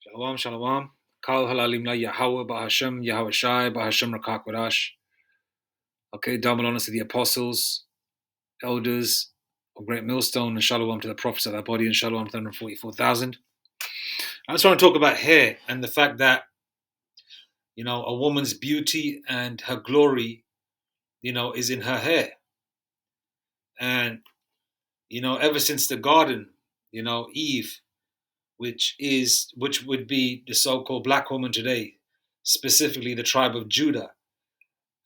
Shalom, shalom. Kal halalim la Yahweh Bahashem, Yahweh Shai, Bahashem Rakak Wadash. Okay, double honors to the apostles, elders of Great Millstone, and shalom to the prophets of that body, and shalom to the 144,000. I just want to talk about hair and the fact that, a woman's beauty and her glory, is in her hair. And, ever since the garden, Eve, which would be the so-called black woman today, specifically the tribe of Judah,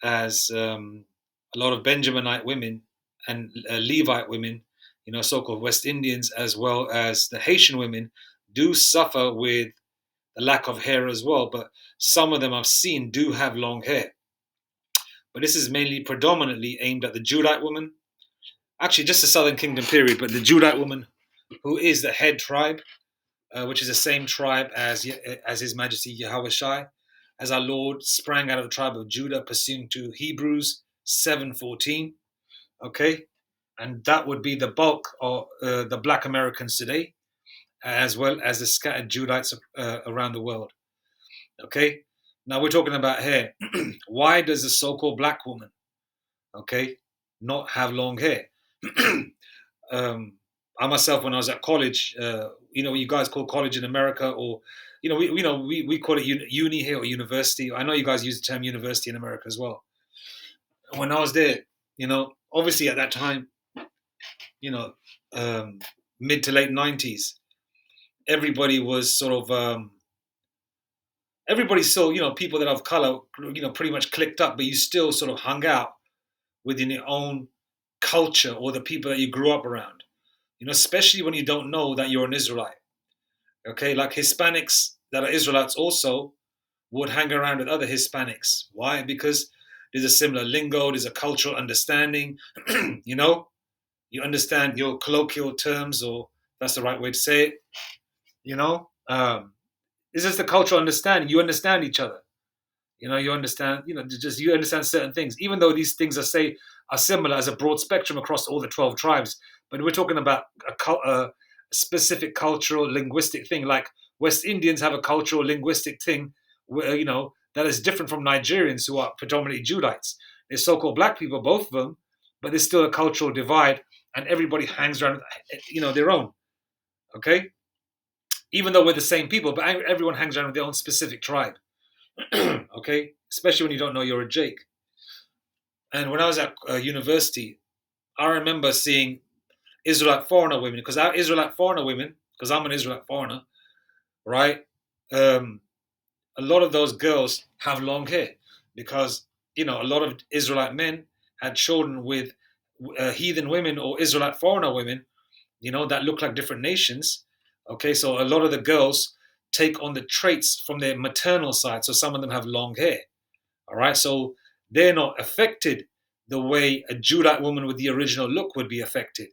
as a lot of Benjaminite women and Levite women, so-called West Indians, as well as the Haitian women, do suffer with the lack of hair as well. But some of them I've seen do have long hair. But this is mainly predominantly aimed at the Judite woman, actually just the Southern Kingdom period, but the Judite woman who is the head tribe, which is the same tribe as His Majesty Yahweh Shai, as our Lord sprang out of the tribe of Judah, pursuing to Hebrews 7:14. Okay, and that would be the bulk of the Black Americans today, as well as the scattered Judites around the world. Okay, now we're talking about hair. Why does the so-called black woman, not have long hair? I myself, when I was at college, you guys call college in America, or we call it uni here or university. I know you guys use the term university in America as well. When I was there, obviously at that time, mid to late 90s, everybody was sort of everybody saw people that have color pretty much clicked up, but you still sort of hung out within your own culture or the people that you grew up around. Especially when you don't know that you're an Israelite. Okay, like Hispanics that are Israelites also would hang around with other Hispanics. Why? Because there's a similar lingo, there's a cultural understanding. You understand your colloquial terms, or that's the right way to say it. It's just the cultural understanding. You understand each other. You understand. You understand certain things, even though these things are similar as a broad spectrum across all the 12 tribes. But we're talking about a specific cultural linguistic thing. Like West Indians have a cultural linguistic thing, where, that is different from Nigerians who are predominantly Judites. They're so-called black people, both of them, but there's still a cultural divide, and everybody hangs around, their own. Okay, even though we're the same people, but everyone hangs around with their own specific tribe. Okay, especially when you don't know you're a Jake. And when I was at university, I remember seeing Israelite foreigner women, because I'm an Israelite foreigner, right? A lot of those girls have long hair because, a lot of Israelite men had children with heathen women or Israelite foreigner women, that look like different nations. Okay, so a lot of the girls take on the traits from their maternal side. So some of them have long hair. All right, so they're not affected the way a Judite woman with the original look would be affected.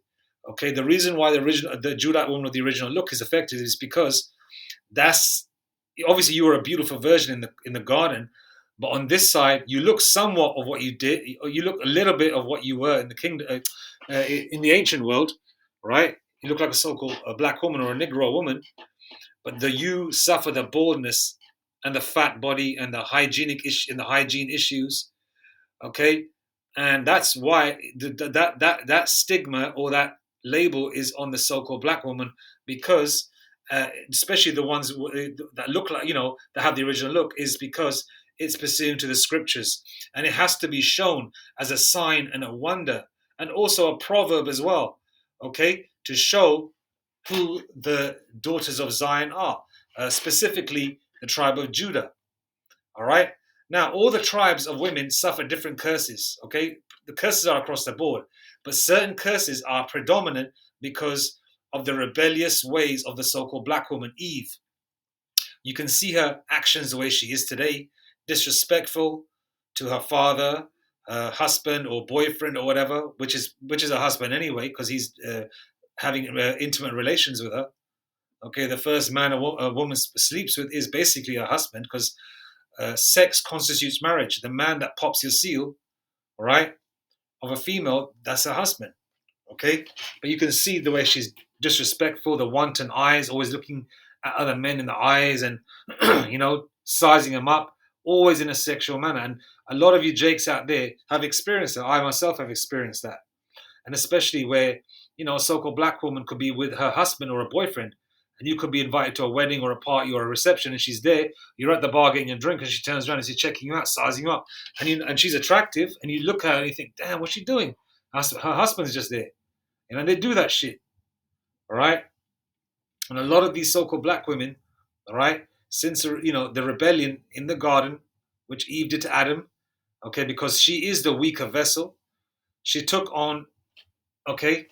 Okay, the reason why the Judite woman with the original look is affected is because that's obviously you were a beautiful version in the garden, but on this side you look somewhat of what you did, or you look a little bit of what you were in the kingdom, in the ancient world, right? You look like a so-called a black woman or a Negro woman, but you suffer the baldness and the fat body and the hygiene issues, okay, and that's why that stigma or that label is on the so-called black woman, because especially the ones that look like that have the original look, is because it's pursuant to the scriptures, and it has to be shown as a sign and a wonder, and also a proverb as well, okay, to show who the daughters of Zion are, specifically the tribe of Judah. All right. Now, all the tribes of women suffer different curses. Okay, the curses are across the board, but certain curses are predominant because of the rebellious ways of the so-called black woman Eve. You can see her actions the way she is today, disrespectful to her father, her husband or boyfriend or whatever, which is her husband anyway, because he's having intimate relations with her. Okay, the first man a woman sleeps with is basically her husband, because sex constitutes marriage. The man that pops your seal, all right, of a female, that's her husband. Okay, but you can see the way she's disrespectful, the wanton eyes, always looking at other men in the eyes and, sizing them up, always in a sexual manner. And a lot of you Jakes out there have experienced it. I myself have experienced that. And especially where, a so-called black woman could be with her husband or a boyfriend, and you could be invited to a wedding or a party or a reception, and she's there. You're at the bar getting a drink, and she turns around and she's checking you out, sizing you up, and she's attractive, and you look at her and you think, damn, what's she doing? Her husband's just there, they do that shit, all right. And a lot of these so-called black women, all right, since the rebellion in the garden, which Eve did to Adam, okay, because she is the weaker vessel, she took on, okay,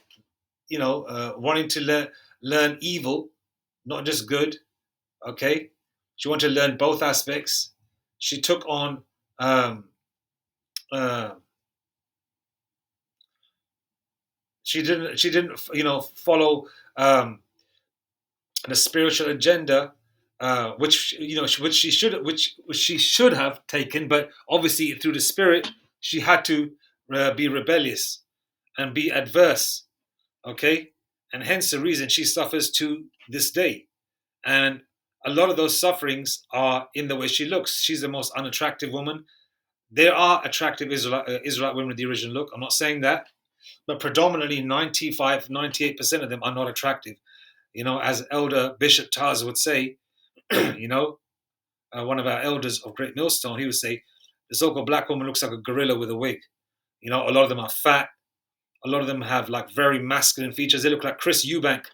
wanting to learn evil, not just good. Okay, she wanted to learn both aspects. She took on. Uh, she didn't. She didn't. Follow the spiritual agenda, which which she should have taken, but obviously through the spirit, she had to be rebellious and be adverse. Okay, and hence the reason she suffers to this day. And a lot of those sufferings are in the way she looks. She's the most unattractive woman. There are attractive Israelite women with the original look. I'm not saying that, but predominantly 95, 98% of them are not attractive. As Elder Bishop Taz would say, one of our elders of Great Millstone, he would say, the so-called black woman looks like a gorilla with a wig. A lot of them are fat. A lot of them have like very masculine features. They look like Chris Eubank.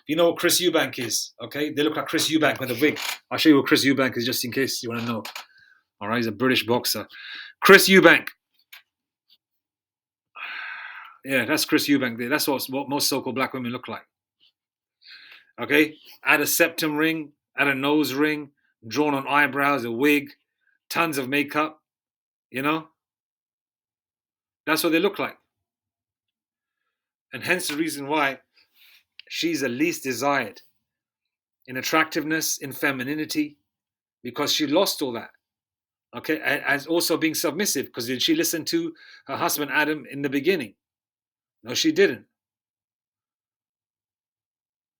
You know what Chris Eubank is, okay? They look like Chris Eubank with a wig. I'll show you what Chris Eubank is just in case you want to know. All right, he's a British boxer. Chris Eubank. Yeah, that's Chris Eubank there. That's what most so-called black women look like. Okay? Add a septum ring, add a nose ring, drawn on eyebrows, a wig, tons of makeup, That's what they look like. And hence the reason why she's the least desired in attractiveness, in femininity, because she lost all that. Okay, as also being submissive, because did she listen to her husband Adam in the beginning? No, she didn't.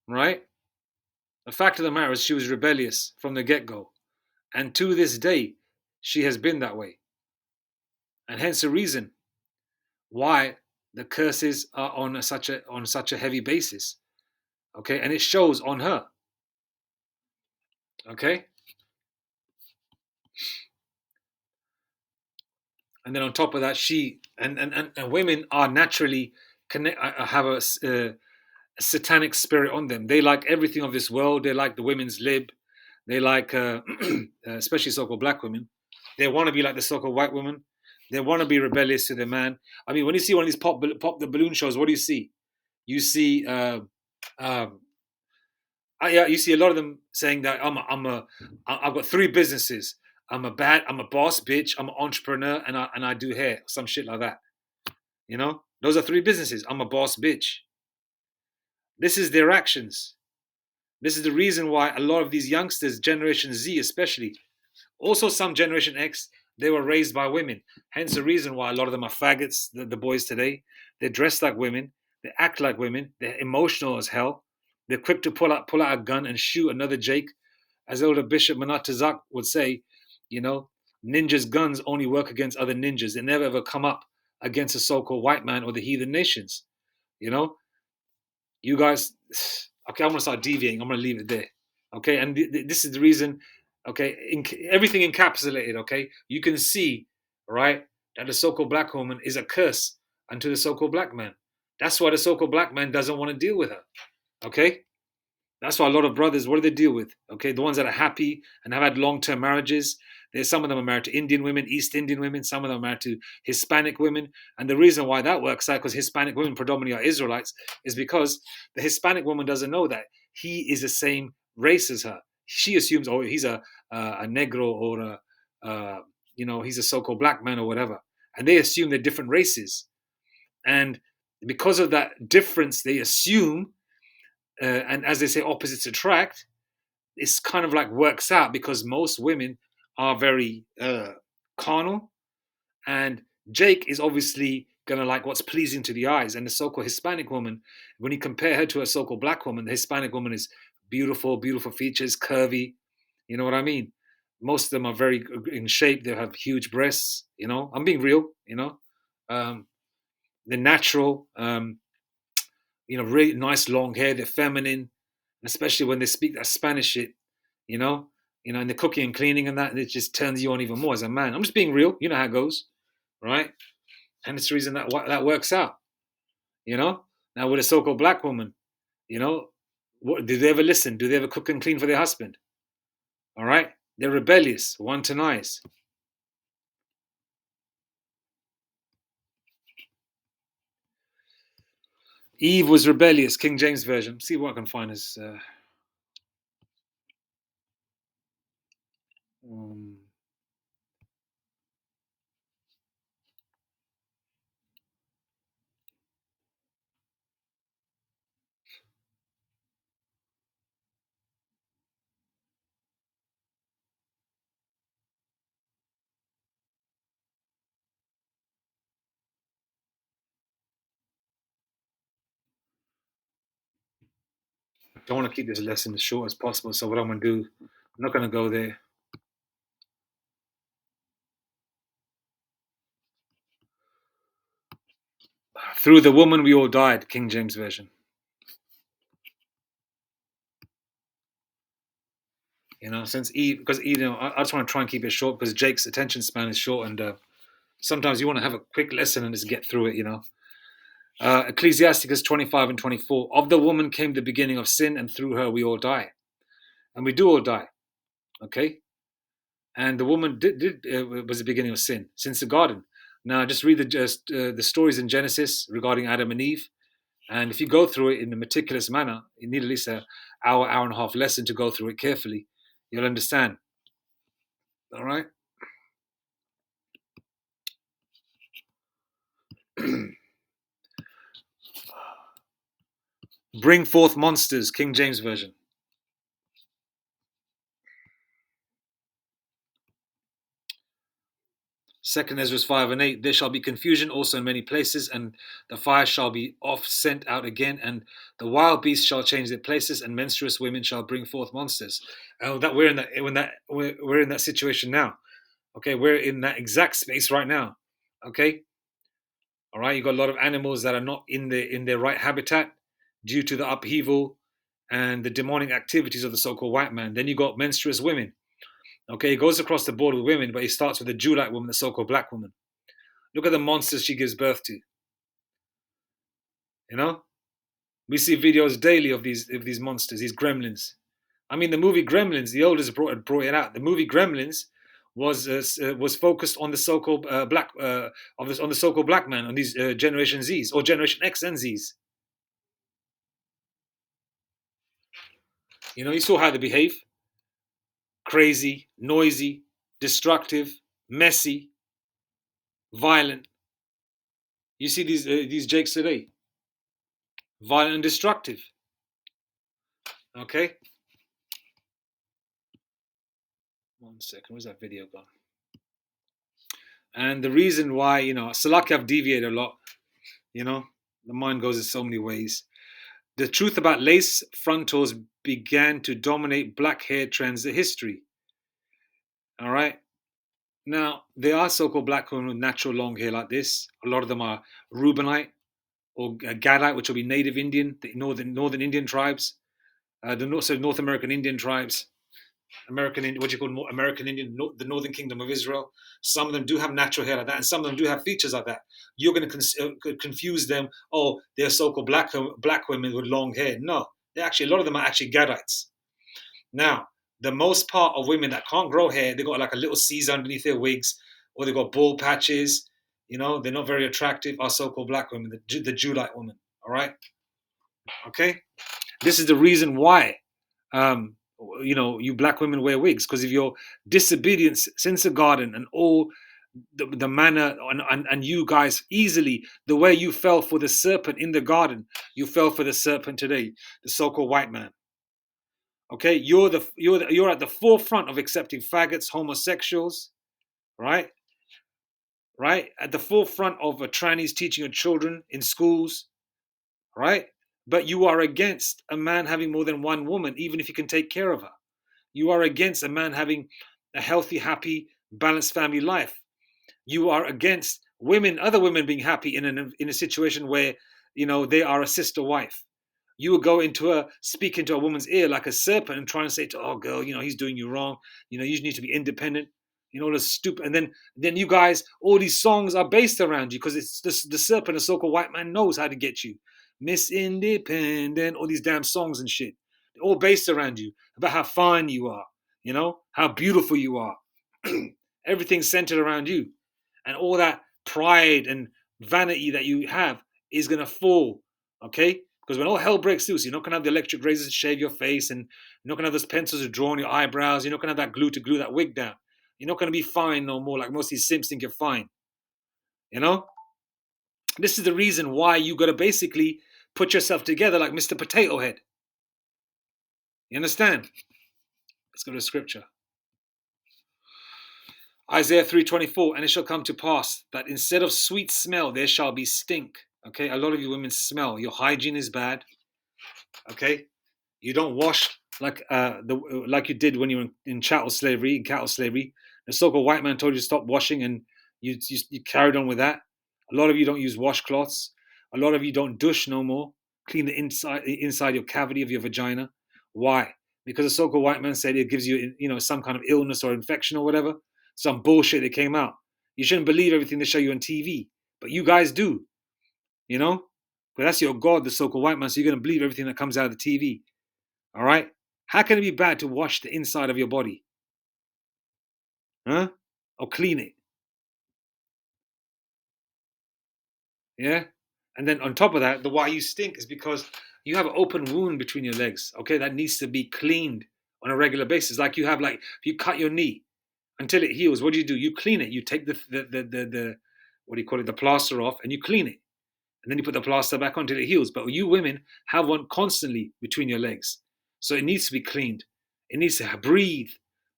Right? The fact of the matter is she was rebellious from the get-go. And to this day, she has been that way. And hence the reason why the curses are on such a heavy basis. Okay, and it shows on her. Okay? And then on top of that, she and women are naturally have a satanic spirit on them. They like everything of this world. They like the women's lib. They like, especially so-called black women. They want to be like the so-called white woman. They want to be rebellious to their man. I mean, when you see one of these pop the balloon shows, what do you see? You see, you see a lot of them saying that I've got 3 businesses. I'm a boss bitch. I'm an entrepreneur, and I do hair, some shit like that. Those are 3 businesses. I'm a boss bitch. This is their actions. This is the reason why a lot of these youngsters, Generation Z especially, also some Generation X, they were raised by women. Hence the reason why a lot of them are faggots, the boys today. They dress like women. They act like women. They're emotional as hell. They're quick to pull out a gun and shoot another Jake. As Elder Bishop Manatazak would say, ninjas' guns only work against other ninjas. They never ever come up against a so-called white man or the heathen nations. You guys, okay, I'm going to start deviating. I'm going to leave it there. Okay, and this is the reason, okay, everything encapsulated, okay? You can see, right, that the so-called black woman is a curse unto the so-called black man. That's why the so-called black man doesn't want to deal with her, okay? That's why a lot of brothers, what do they deal with? Okay, the ones that are happy and have had long-term marriages. There's some of them are married to Indian women, East Indian women. Some of them are married to Hispanic women. And the reason why that works out, because Hispanic women predominantly are Israelites, is because the Hispanic woman doesn't know that he is the same race as her. She assumes, oh, he's a negro or he's a so-called black man or whatever. And they assume they're different races. And because of that difference, they assume, and as they say, opposites attract. It's kind of like works out because most women are very carnal, and Jake is obviously gonna like what's pleasing to the eyes. And the so-called Hispanic woman, when you compare her to a so-called black woman, the Hispanic woman is beautiful, beautiful features, curvy. You know what I mean? Most of them are very in shape. They have huge breasts. You know, I'm being real. Um, they're natural. Really nice long hair. They're feminine, especially when they speak that Spanish shit. You know, and the cooking and cleaning and that, it just turns you on even more as a man. I'm just being real. You know how it goes, right? And it's the reason that works out. You know, now with a so-called black woman, you know, what do they ever listen? Do they ever cook and clean for their husband? All right, they're rebellious, one to nice. Eve was rebellious, King James version. See what I can find as. Um, I want to keep this lesson as short as possible. So what I'm going to do, I'm not going to go there. Through the woman we all died, King James version. Since Eve, because I just want to try and keep it short because Jake's attention span is short, and sometimes you want to have a quick lesson and just get through it. Ecclesiasticus 25 and 24. Of the woman came the beginning of sin, and through her we all die, and we do all die. Okay, and the woman was the beginning of sin since the garden. Now, just read the stories in Genesis regarding Adam and Eve, and if you go through it in a meticulous manner, you need at least an hour and a half lesson to go through it carefully. You'll understand. All right. Bring forth monsters, King James version. Second Ezra 5 and 8. There shall be confusion also in many places, and the fire shall be off sent out again, and the wild beasts shall change their places, and menstruous women shall bring forth monsters. That we're in that situation now. Okay, we're in that exact space right now. Okay, all right. You got a lot of animals that are not in their right habitat due to the upheaval and the demonic activities of the so-called white man. Then you got menstruous women. Okay, he goes across the board with women, but he starts with the Judite woman, the so-called black woman. Look at the monsters she gives birth to. You know, we see videos daily of these monsters, these gremlins. I mean, the movie Gremlins, the elders brought it out. The movie Gremlins was focused on the so-called black on the so-called black man, on these Generation Zs or Generation X and Zs. You saw how they behave: crazy, noisy, destructive, messy, violent. You see these Jakes today, violent and destructive. Okay, one second. Where's that video gone? And the reason why, Salaki have deviated a lot. The mind goes in so many ways. The truth about lace frontals began to dominate black hair trends in history. All right. Now, there are so-called black women with natural long hair like this. A lot of them are Reubenite or Gadite, which will be Native Indian, the northern Indian tribes, North American Indian tribes. What you call American Indian, the Northern Kingdom of Israel. Some of them do have natural hair like that, and some of them do have features like that. You're going to confuse them. Oh, they're so-called black women with long hair. No, a lot of them are actually Gadites. Now, the most part of women that can't grow hair, they got like a little Caesar underneath their wigs, or they got bald patches. They're not very attractive. Are so-called black women, the Judite women. All right, okay. This is the reason why you black women wear wigs, because of your disobedience since the garden, and all the manner, and you guys easily, the way you fell for the serpent in the garden, you fell for the serpent today, the so-called white man. Okay, you're at the forefront of accepting faggots, homosexuals, right? Right, at the forefront of trannies teaching your children in schools, right? But you are against a man having more than one woman, even if he can take care of her. You are against a man having a healthy, happy, balanced family life. You are against women, other women being happy in a situation where they are a sister wife. You would go speak into a woman's ear like a serpent and try and say to, oh girl, he's doing you wrong. You need to be independent. All this stupid, and then you guys, all these songs are based around you because it's the serpent, the so-called white man, knows how to get you. Miss Independent, all these damn songs and shit. They're all based around you about how fine you are, how beautiful you are. Everything's centered around you. And all that pride and vanity that you have is gonna fall. Okay? Because when all hell breaks loose, you're not gonna have the electric razors to shave your face, and you're not gonna have those pencils to draw on your eyebrows, you're not gonna have that glue to glue that wig down. You're not gonna be fine no more like most of these simps think you're fine. You know? This is the reason why you gotta basically put yourself together like Mr. Potato Head. You understand? Let's go to the scripture. Isaiah 3:24, and it shall come to pass that instead of sweet smell, there shall be stink. Okay, a lot of you women smell. Your hygiene is bad. Okay, you don't wash like you did when you were in cattle slavery. The so-called white man told you to stop washing, and you carried on with that. A lot of you don't use washcloths. A lot of you don't douche no more. Clean the inside your cavity of your vagina. Why? Because the so-called white man said it gives you some kind of illness or infection or whatever. Some bullshit that came out. You shouldn't believe everything they show you on TV, but you guys do. But that's your God, the so-called white man. So you're going to believe everything that comes out of the TV. All right? How can it be bad to wash the inside of your body? Huh? Or clean it? Yeah? And then on top of that, the why you stink is because you have an open wound between your legs, okay, that needs to be cleaned on a regular basis. Like if you cut your knee until it heals, what do? You clean it. You take the what do you call it, the plaster off, and you clean it. And then you put the plaster back on until it heals. But you women have one constantly between your legs. So it needs to be cleaned. It needs to breathe.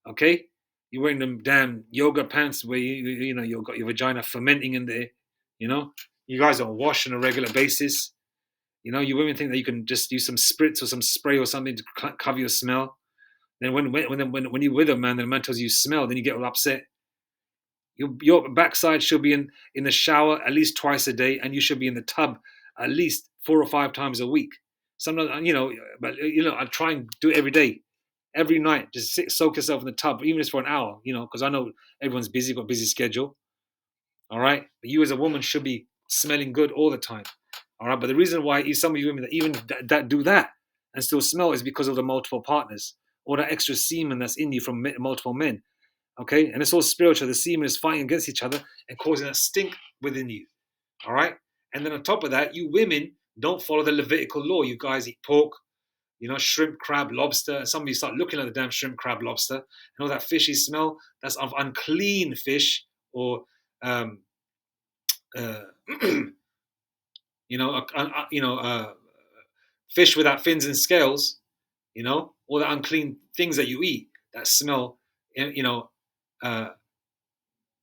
Okay? You're wearing them damn yoga pants where you've got your vagina fermenting in there. You know? You guys don't wash on a regular basis. You women think that you can just use some spritz or some spray or something to cover your smell. Then when you're with a man, the man tells you smell, then you get all upset. Your backside should be in the shower at least twice a day, and you should be in the tub at least 4 or 5 times a week. Sometimes, but I try and do it every day, every night. Just soak yourself in the tub, even if it's for an hour. Because I know everyone's busy, got a busy schedule. All right, but you as a woman should be smelling good all the time. All right, but the reason why some of you women that even that do that and still smell is because of the multiple partners or the extra semen that's in you from multiple men. Okay, and it's all spiritual. The semen is fighting against each other and causing a stink within you. All right, and then on top of that, you women don't follow the Levitical law. You guys eat pork, shrimp, crab, lobster. And some of you start looking at the damn shrimp, crab, lobster, and all that fishy smell. That's of unclean fish, or uh, fish without fins and scales. All the unclean things that you eat that smell. Uh,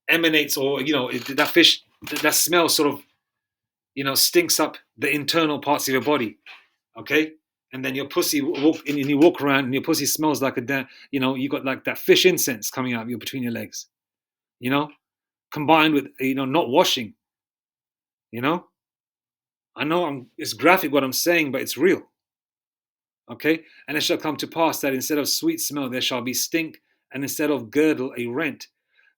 Emanates, or that fish, that smell sort of stinks up the internal parts of your body. Okay, and then your pussy and you walk around and your pussy smells like you got like that fish incense coming out of you between your legs, combined with not washing. I know it's graphic what I'm saying, but it's real. Okay, and it shall come to pass that instead of sweet smell there shall be stink, and instead of girdle a rent.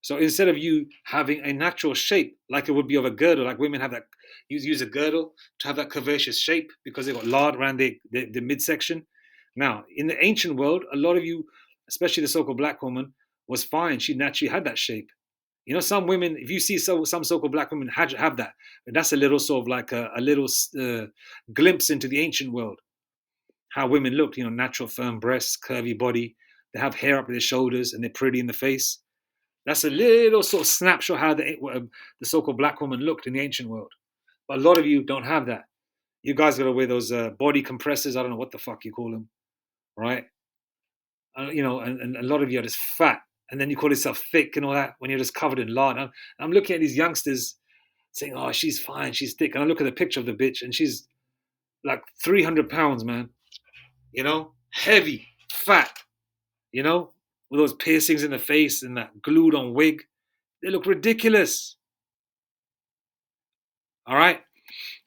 So instead of you having a natural shape like it would be of a girdle, like women have that, use a girdle to have that curvaceous shape because they've got lard around the midsection. Now, in the ancient world, a lot of you, especially the so-called black woman, was fine. She naturally had that shape. Some women, if you see some so-called black women have that, that's a little sort of like a little glimpse into the ancient world. How women looked, natural firm breasts, curvy body. They have hair up their shoulders and they're pretty in the face. That's a little sort of snapshot how the so-called black woman looked in the ancient world. But a lot of you don't have that. You guys got to wear those body compressors. I don't know what the fuck you call them, right? And a lot of you are just fat, and then you call yourself thick and all that when you're just covered in lard. I'm looking at these youngsters saying, "Oh, she's fine, she's thick," and I look at the picture of the bitch, and she's like 300 pounds, man. Heavy, fat. With those piercings in the face and that glued on wig. They look ridiculous. All right.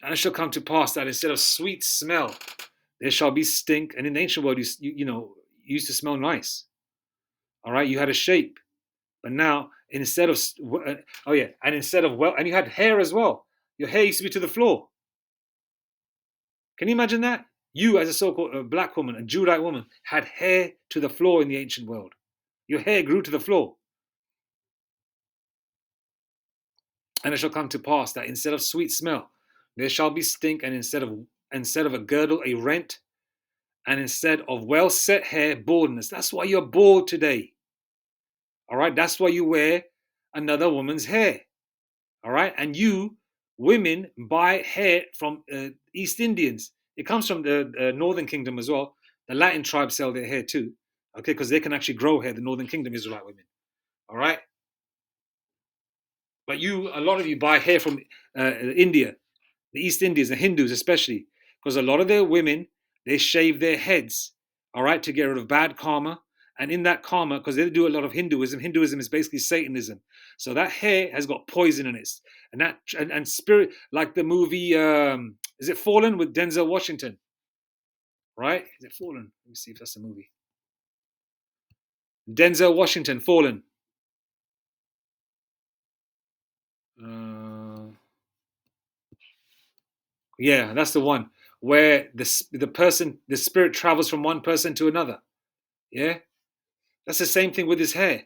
And it shall come to pass that instead of sweet smell, there shall be stink. And in the ancient world, you used to smell nice. All right. You had a shape. But now, instead of, oh yeah, and instead of, well, and you had hair as well. Your hair used to be to the floor. Can you imagine that? You, as a so called black woman, a Judite woman, had hair to the floor in the ancient world. Your hair grew to the floor. And it shall come to pass that instead of sweet smell, there shall be stink, and instead of a girdle, a rent, and instead of well set hair, baldness. That's why you're bald today. All right. That's why you wear another woman's hair. All right. And you, women, buy hair from East Indians. It comes from the Northern Kingdom as well. The Latin tribes sell their hair too. Okay. Because they can actually grow hair. The Northern Kingdom Israelite women. All right. But a lot of you buy hair from India, the East Indians, the Hindus especially, because a lot of their women, they shave their heads, all right, to get rid of bad karma. And in that karma, because they do a lot of Hinduism is basically Satanism. So that hair has got poison in it, and spirit, like the movie, is it Fallen with Denzel Washington? Right? Is it Fallen? Let me see if that's the movie. Denzel Washington, Fallen. Uh, yeah, that's the one where the spirit travels from one person to another. Yeah, that's the same thing with his hair.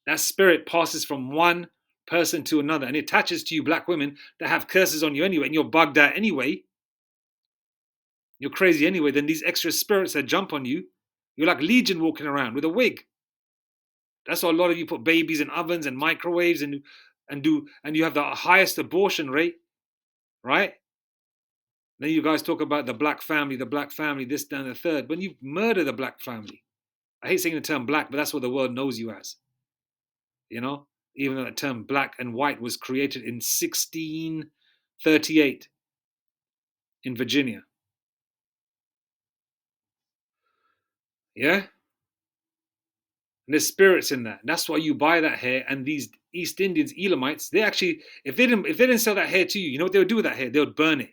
That spirit passes from one person to another and it attaches to you, black women that have curses on you anyway, and you're bugged out anyway. You're crazy anyway. Then these extra spirits that jump on you, you're like Legion walking around with a wig. That's why a lot of you put babies in ovens and microwaves and you have the highest abortion rate, right? Then you guys talk about the black family, this, that, and the third. When you murder the black family, I hate saying the term black, but that's what the world knows you as. You know, even though the term black and white was created in 1638 in Virginia. Yeah? And there's spirits in that. And that's why you buy that hair. And these East Indians, Elamites, they actually, if they didn't sell that hair to you, you know what they would do with that hair? They would burn it.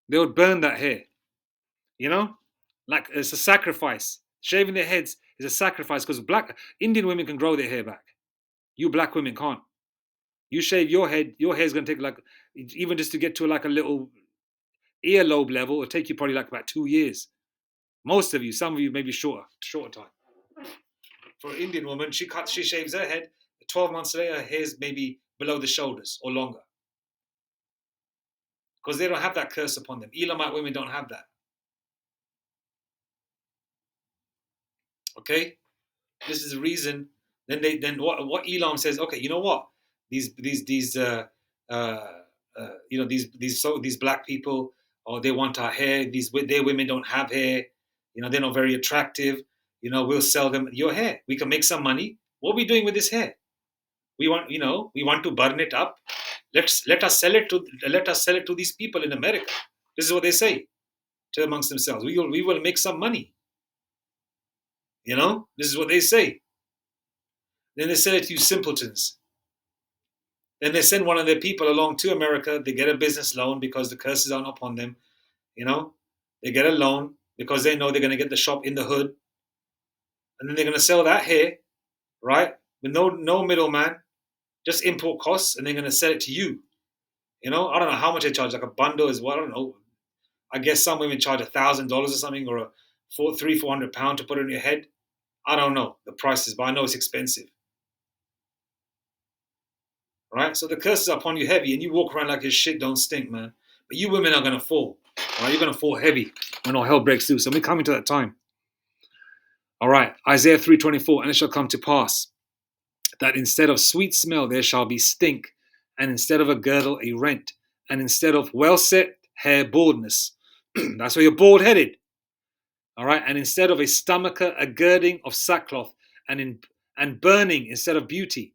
They would burn that hair. You know? Like it's a sacrifice. Shaving their heads is a sacrifice because black Indian women can grow their hair back. You black women can't. You shave your head, your hair's gonna take like even just to get to like a little earlobe level, it'll take you probably like about 2 years. Most of you, some of you maybe shorter time. For an Indian woman, she shaves her head. 12 months later, her hair's maybe below the shoulders or longer because they don't have that curse upon them. Elamite women don't have that. Okay, this is the reason. Then what Elam says? Okay, you know what? These these black people, or they want our hair. Their women don't have hair. They're not very attractive. We'll sell them your hair. We can make some money. What are we doing with this hair? We want to burn it up. Let us sell it to these people in America. This is what they say to amongst themselves. We will make some money. This is what they say. Then they sell it to you simpletons. Then they send one of their people along to America. They get a business loan because the curses aren't upon them. They get a loan because they know they're going to get the shop in the hood, and then they're going to sell that hair, right, with no middleman, just import costs, and they're going to sell it to you. I don't know how much they charge, like a bundle is what I don't know. I guess some women charge $1,000 or something, or £400 to put it on your head. I don't know the prices, but I know it's expensive. Right? So the curses are upon you heavy, and you walk around like your shit don't stink, man. But you women are gonna fall. Right? You're gonna fall heavy when all hell breaks loose. And we're coming to that time. All right, Isaiah 3:24, and it shall come to pass that instead of sweet smell there shall be stink, and instead of a girdle a rent, and instead of well set hair baldness. That's why you're bald headed. All right, and instead of a stomacher a girding of sackcloth, and burning instead of beauty.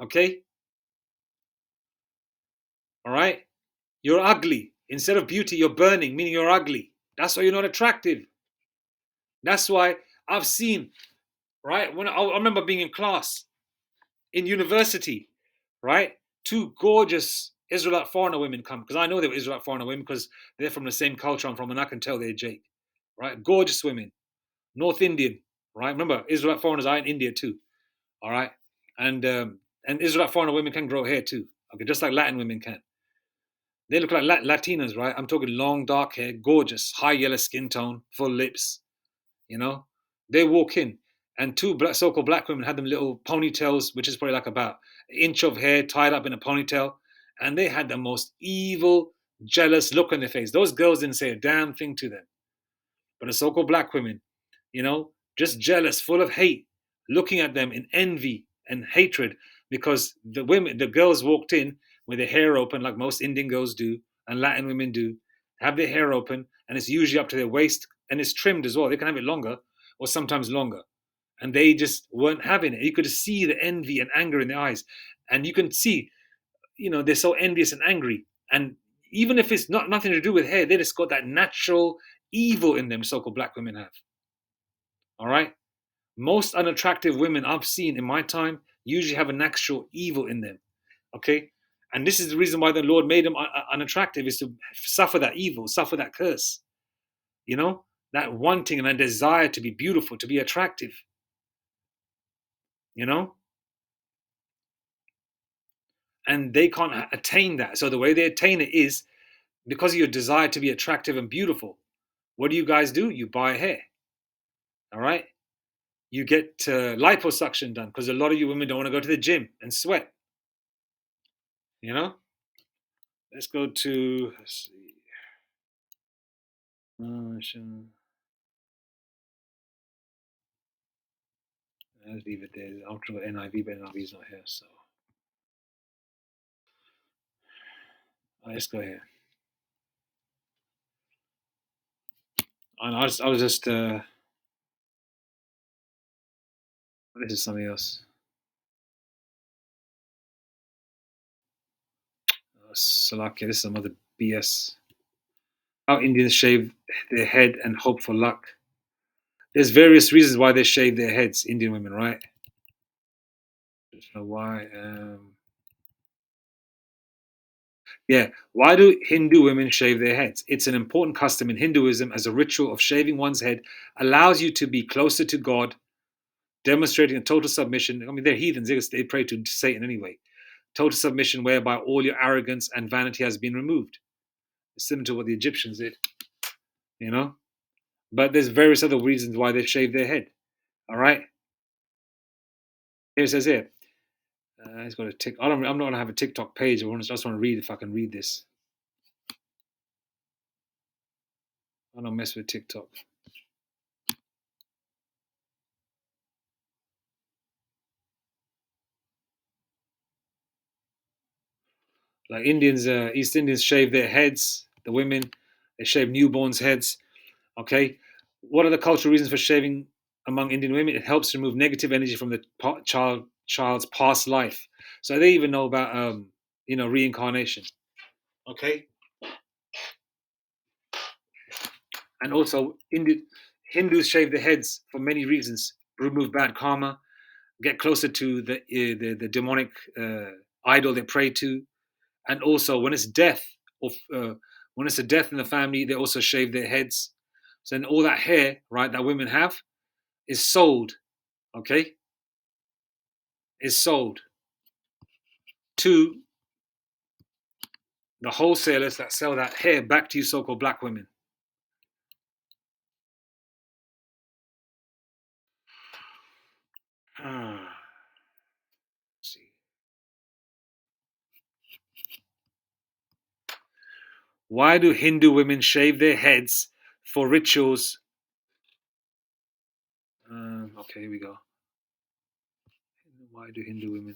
Okay. All right. You're ugly. Instead of beauty, you're burning, meaning you're ugly. That's why you're not attractive. That's why I've seen, right? When I remember being in class in university, right? Two gorgeous Israelite foreigner women come, because I know they were Israelite foreigner women because they're from the same culture I'm from, and I can tell they're Jake, right? Gorgeous women, North Indian, right? Remember, Israelite foreigners are in India too, all right? And Israelite foreigner women can grow hair too, okay, just like Latin women can. They look like Latinas, right? I'm talking long, dark hair, gorgeous, high yellow skin tone, full lips, you know? They walk in, and two so-called black women had them little ponytails, which is probably like about an inch of hair tied up in a ponytail, and they had the most evil, jealous look on their face. Those girls didn't say a damn thing to them. But the so-called black women, just jealous, full of hate, looking at them in envy and hatred because the girls walked in with their hair open, like most Indian girls do, and Latin women do, have their hair open, and it's usually up to their waist, and it's trimmed as well. They can have it longer, or sometimes longer. And they just weren't having it. You could see the envy and anger in their eyes. And you can see, they're so envious and angry. And even if it's not nothing to do with hair, they just got that natural evil in them, so-called black women have. All right. Most unattractive women I've seen in my time usually have a natural evil in them. Okay. And this is the reason why the Lord made them unattractive, is to suffer that evil, suffer that curse, that wanting and that desire to be beautiful, to be attractive, you know, and they can't attain that. So the way they attain it is because of your desire to be attractive and beautiful. What do? You buy hair. All right. You get liposuction done because a lot of you women don't want to go to the gym and sweat. You know. Let's go to. Let's see. Let's leave it there. I'm talking about NIV, but NIV is not here. So let's go here. I was just. This is something else. Salakia. This is some other BS. How Indians shave their head and hope for luck. There's various reasons why they shave their heads, Indian women, right? I don't know why. Yeah. Why do Hindu women shave their heads? It's an important custom in Hinduism, as a ritual of shaving one's head allows you to be closer to God, demonstrating a total submission. I mean, they're heathens, they pray to Satan anyway. Total submission, whereby all your arrogance and vanity has been removed. It's similar to what the Egyptians did, you know? But there's various other reasons why they shave their head. All right? Here it says here. It's got a tick. I'm not going to have a TikTok page. I just want to read if I can read this. I don't mess with TikTok. Like Indians, East Indians shave their heads. The women, they shave newborns' heads. Okay. What are the cultural reasons for shaving among Indian women? It helps remove negative energy from the child's past life. So they even know about reincarnation. Okay. And also, Hindus shave their heads for many reasons: remove bad karma, get closer to the demonic idol they pray to, and also when it's death, or when it's a death in the family, they also shave their heads. So then all that hair, right, that women have, is sold. Okay, is sold to the wholesalers that sell that hair back to you, so-called black women. Let's see. Why do Hindu women shave their heads for rituals? Okay, here we go. Why do Hindu women?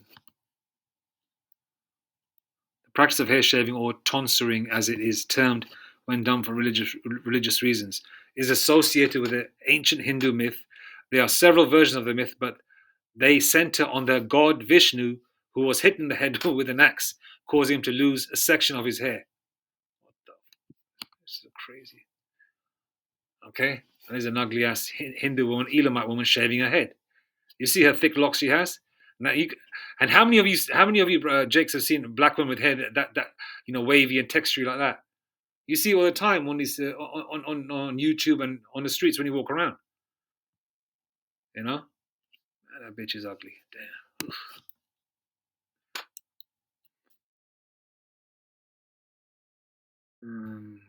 The practice of hair shaving, or tonsuring as it is termed when done for religious reasons, is associated with the ancient Hindu myth. There are several versions of the myth, but they center on the god Vishnu, who was hit in the head with an axe, causing him to lose a section of his hair. Crazy. Okay, and there's an ugly ass Hindu woman, Elamite woman, shaving her head. You see her thick locks she has. Now and how many of you, Jakes, have seen black women with hair that wavy and textury like that? You see all the time on these on YouTube and on the streets when you walk around. You know, that bitch is ugly. Damn. Um,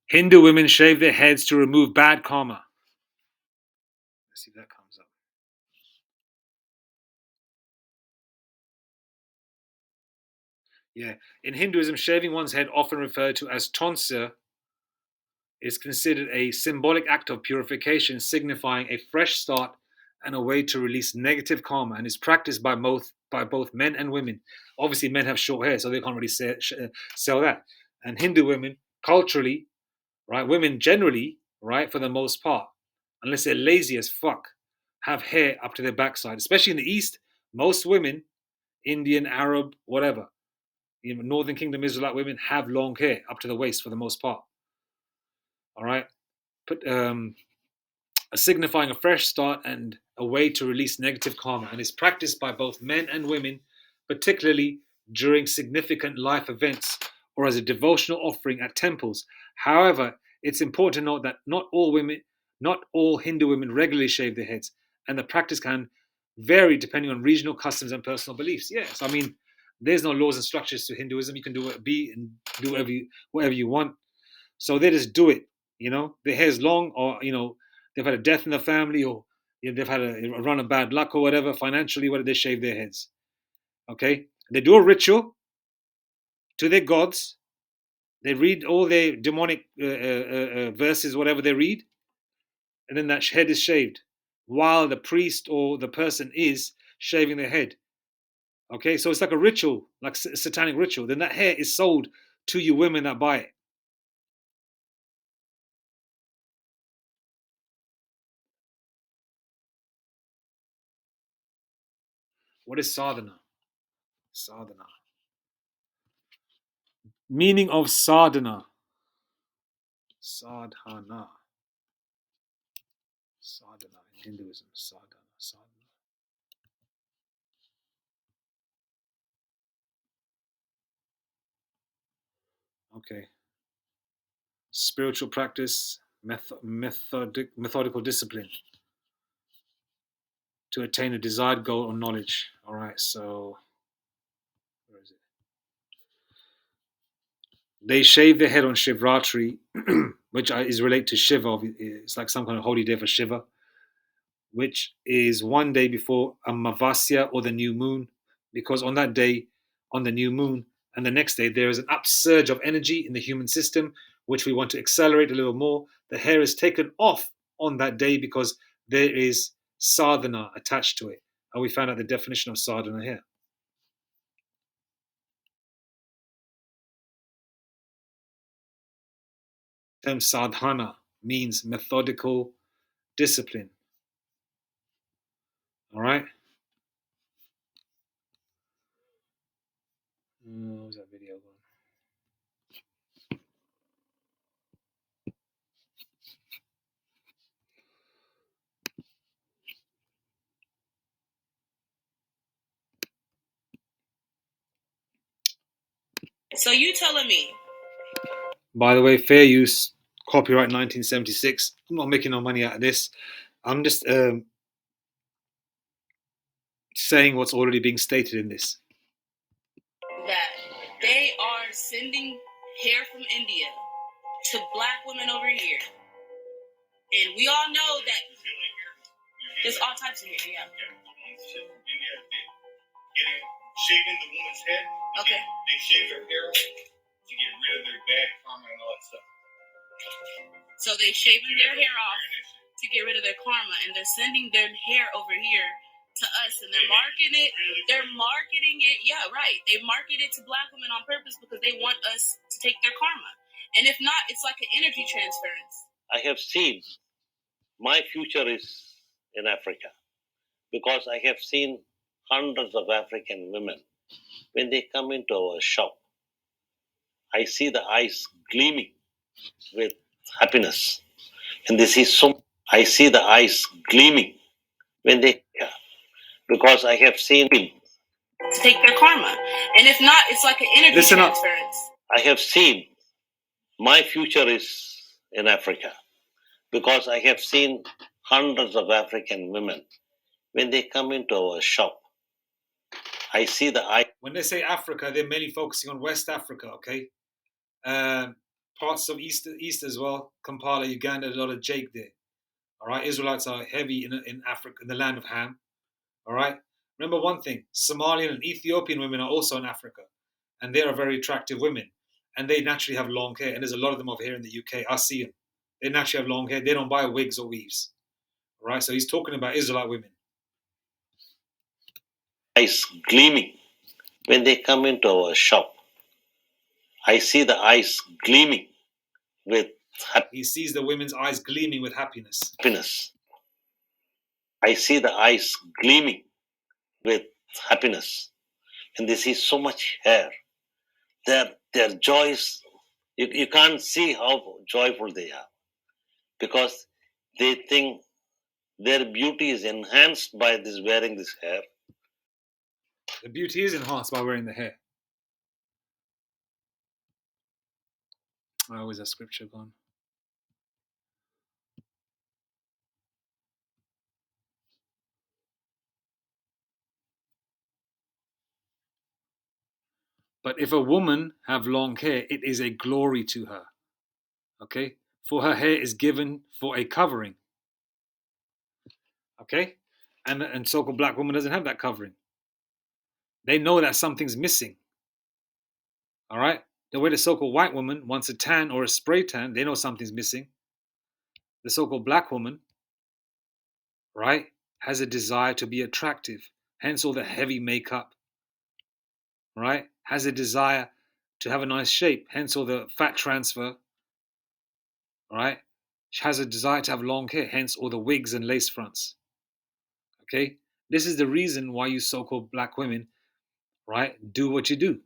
Hindu women shave their heads to remove bad karma. Let's see if that comes up. Yeah, in Hinduism, shaving one's head, often referred to as tonsure, is considered a symbolic act of purification, signifying a fresh start and a way to release negative karma, and is practiced by both men and women. Obviously, men have short hair, so they can't really sell that. And Hindu women, culturally, right, women generally, right, for the most part, unless they're lazy as fuck, have hair up to their backside. Especially in the East, most women, Indian, Arab, whatever, Northern Kingdom Israelite women have long hair up to the waist for the most part. All right, but signifying a fresh start and a way to release negative karma, and is practiced by both men and women, particularly during significant life events or as a devotional offering at temples. However, it's important to note that not all Hindu women regularly shave their heads, and the practice can vary depending on regional customs and personal beliefs. Yes, I mean, there's no laws and structures to Hinduism. You can do and do whatever you want. So they just do it. Their hair's long, or they've had a death in the family, or they've had a run of bad luck or whatever. Financially, whether they shave their heads. Okay, they do a ritual to their gods. They read all their demonic verses, whatever they read, and then that head is shaved while the priest or the person is shaving their head. Okay, so it's like a ritual, like a satanic ritual. Then that hair is sold to you women that buy it. What is sadhana? Sadhana. Meaning of sadhana. Sadhana. Sadhana in Hinduism. Sadhana. Sadhana. Okay. Spiritual practice, methodical discipline to attain a desired goal or knowledge. All right. So where is it? They shave their head on Shivratri, which is related to Shiva. It's like some kind of holy day for Shiva, which is one day before Amavasya or the new moon, because on that day, on the new moon, and the next day, there is an upsurge of energy in the human system, which we want to accelerate a little more. The hair is taken off on that day because there is sadhana attached to it. And we found out the definition of sadhana here. The term sadhana means methodical discipline. All right? What was that video going? So you telling me? By the way, fair use, copyright 1976. I'm not making no money out of this. I'm just saying what's already being stated in this. That they are sending hair from India to black women over here. And we all know that there's all types of hair, yeah. Shaving the woman's head. Okay. They shave their hair to get rid of their bad karma and all that stuff. So they shaving their hair off to get rid of their karma, and they're sending their hair over here to us, and they're marketing it. They're marketing it. Yeah, right. They market it to black women on purpose because they want us to take their karma. And if not, it's like an energy transference. I have seen My future is in Africa because I have seen hundreds of African women. When they come into our shop, I see the eyes gleaming with happiness. And they see I see the eyes gleaming when they, because I have seen to take their karma. And if not, it's like an energy Listen up. transference. I have seen my future is in Africa because I have seen hundreds of African women. When they come into our shop, I see the eye. When they say Africa, they're mainly focusing on West Africa, okay? Parts of East as well, Kampala, Uganda, a lot of Jake there. All right, Israelites are heavy in Africa, in the land of Ham. All right, remember one thing: Somalian and Ethiopian women are also in Africa, and they are very attractive women, and they naturally have long hair. And there's a lot of them over here in the UK. I see them; they naturally have long hair. They don't buy wigs or weaves. All right, so he's talking about Israelite women. Eyes gleaming when they come into our shop. I see the eyes gleaming with He sees the women's eyes gleaming with happiness. I see the eyes gleaming with happiness. And they see so much hair. Their joys, you can't see how joyful they are because they think their beauty is enhanced by this wearing this hair. The beauty is enhanced by wearing the hair. Where's that scripture gone? But if a woman have long hair, it is a glory to her. Okay? For her hair is given for a covering. Okay? And so-called black woman doesn't have that covering. They know that something's missing. All right? The way the so-called white woman wants a tan or a spray tan, they know something's missing. The so-called black woman, right, has a desire to be attractive. Hence all the heavy makeup. Right? Has a desire to have a nice shape. Hence all the fat transfer. Right? She has a desire to have long hair. Hence all the wigs and lace fronts. Okay? This is the reason why you so-called black women, right, do what you do.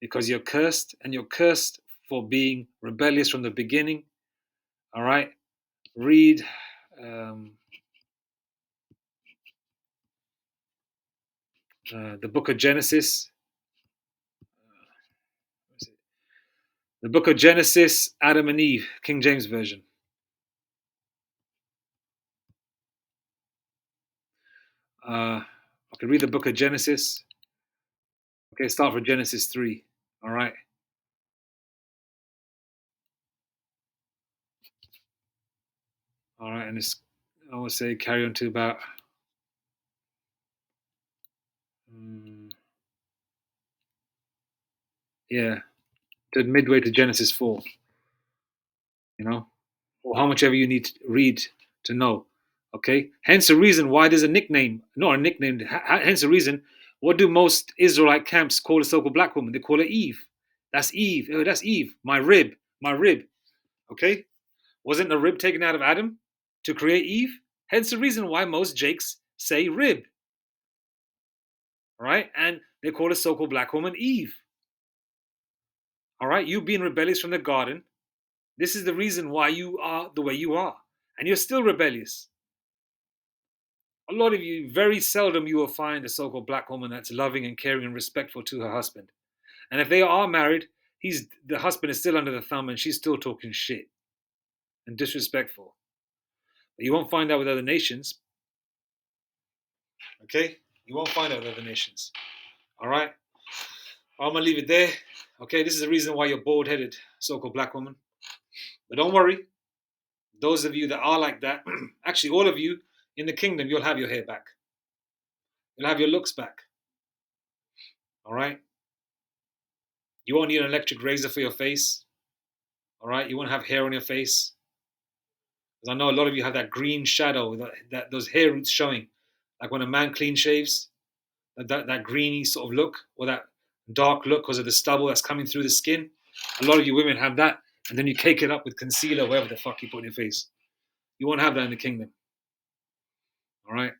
Because you're cursed, and you're cursed for being rebellious from the beginning. All right? Read the book of Genesis. The book of Genesis, Adam and Eve, King James Version. I can read the book of Genesis. Okay, start from Genesis 3. All right. All right, and it's, I would say, carry on to about yeah, to midway to Genesis 4, you know, or how much ever you need to read to know. Okay, hence the reason why there's a nickname, not a nickname, hence the reason, what do most Israelite camps call a so-called black woman? They call her Eve. That's Eve. Oh, that's Eve. My rib. My rib. Okay, wasn't the rib taken out of Adam to create Eve? Hence the reason why most Jakes say rib. All right, and they call a so-called black woman Eve. All right, you being rebellious from the garden. This is the reason why you are the way you are. And you're still rebellious. A lot of you, very seldom you will find a so-called black woman that's loving and caring and respectful to her husband. And if they are married, the husband is still under the thumb and she's still talking shit and disrespectful. But you won't find that with other nations. Okay? You won't find that with other nations. All right? I'm going to leave it there. Okay? This is the reason why you're bald-headed, so-called black woman. But don't worry. Those of you that are like that, actually all of you in the kingdom, you'll have your hair back. You'll have your looks back. All right? You won't need an electric razor for your face. All right? You won't have hair on your face. Because I know a lot of you have that green shadow, that those hair roots showing. Like when a man clean shaves, that greeny sort of look, or that dark look because of the stubble that's coming through the skin. A lot of you women have that, and then you cake it up with concealer, whatever the fuck you put in your face. You won't have that in the kingdom. All right.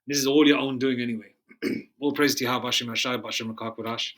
This is all your own doing anyway. All praise to Yahweh Bashem Hashai Bashem Makakurash.